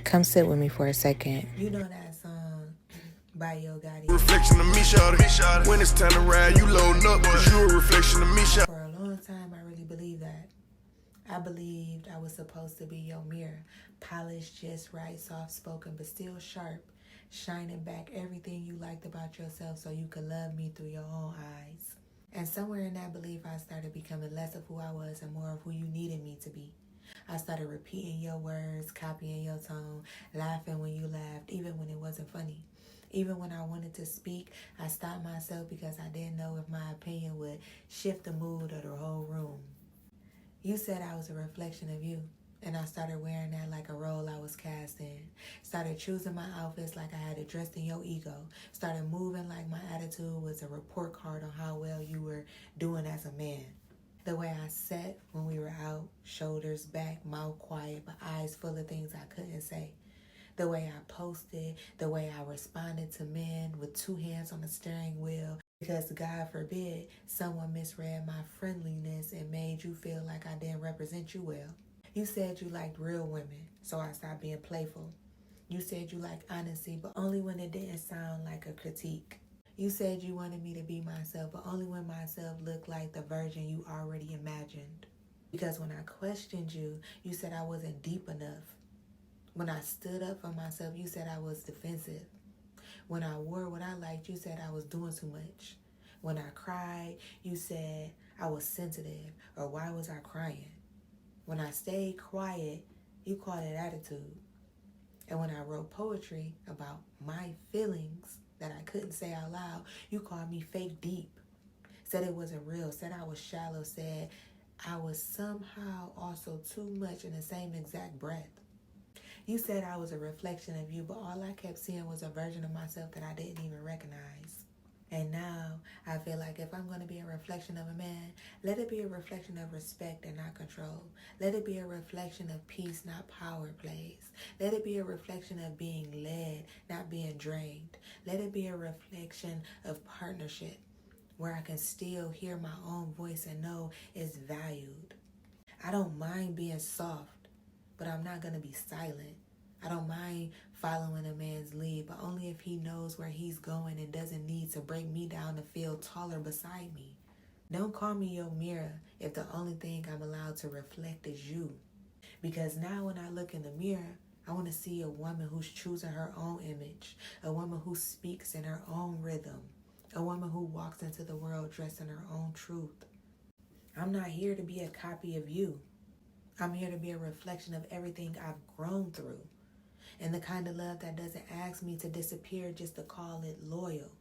Come sit with me for a second. You know that song by Yo Gotti. Reflection of me, shawty. When it's time to ride, you loading up, cause you a reflection of me, shawty. For a long time, I really believed that. I believed I was supposed to be your mirror, polished just right, soft-spoken, but still sharp, shining back everything you liked about yourself so you could love me through your own eyes. And somewhere in that belief, I started becoming less of who I was and more of who you needed me to be. I started repeating your words, copying your tone, laughing when you laughed, even when it wasn't funny. Even when I wanted to speak, I stopped myself because I didn't know if my opinion would shift the mood of the whole room. You said I was a reflection of you, and I started wearing that like a role I was cast in. Started choosing my outfits like I had addressed in your ego. Started moving like my attitude was a report card on how well you were doing as a man. The way I sat when we were out, shoulders back, mouth quiet, but eyes full of things I couldn't say. The way I posted, the way I responded to men with 2 hands on the steering wheel, because God forbid someone misread my friendliness and made you feel like I didn't represent you well. You said you liked real women, so I stopped being playful. You said you liked honesty, but only when it didn't sound like a critique. You said you wanted me to be myself, but only when myself looked like the version you already imagined. Because when I questioned you, you said I wasn't deep enough. When I stood up for myself, you said I was defensive. When I wore what I liked, you said I was doing too much. When I cried, you said I was sensitive, or why was I crying? When I stayed quiet, you called it attitude. And when I wrote poetry about my feelings that I couldn't say out loud, you called me fake deep. Said it wasn't real, said I was shallow, said I was somehow also too much in the same exact breath. You said I was a reflection of you, but all I kept seeing was a version of myself that I didn't even recognize. And now I feel like if I'm going to be a reflection of a man, let it be a reflection of respect and not control. Let it be a reflection of peace, not power plays. Let it be a reflection of being led, not being drained. Let it be a reflection of partnership, where I can still hear my own voice and know it's valued. I don't mind being soft, but I'm not going to be silent. I don't mind following a man's lead, but only if he knows where he's going and doesn't need to break me down to feel taller beside me. Don't call me your mirror if the only thing I'm allowed to reflect is you. Because now when I look in the mirror, I want to see a woman who's choosing her own image, a woman who speaks in her own rhythm, a woman who walks into the world dressed in her own truth. I'm not here to be a copy of you. I'm here to be a reflection of everything I've grown through. And the kind of love that doesn't ask me to disappear just to call it loyal.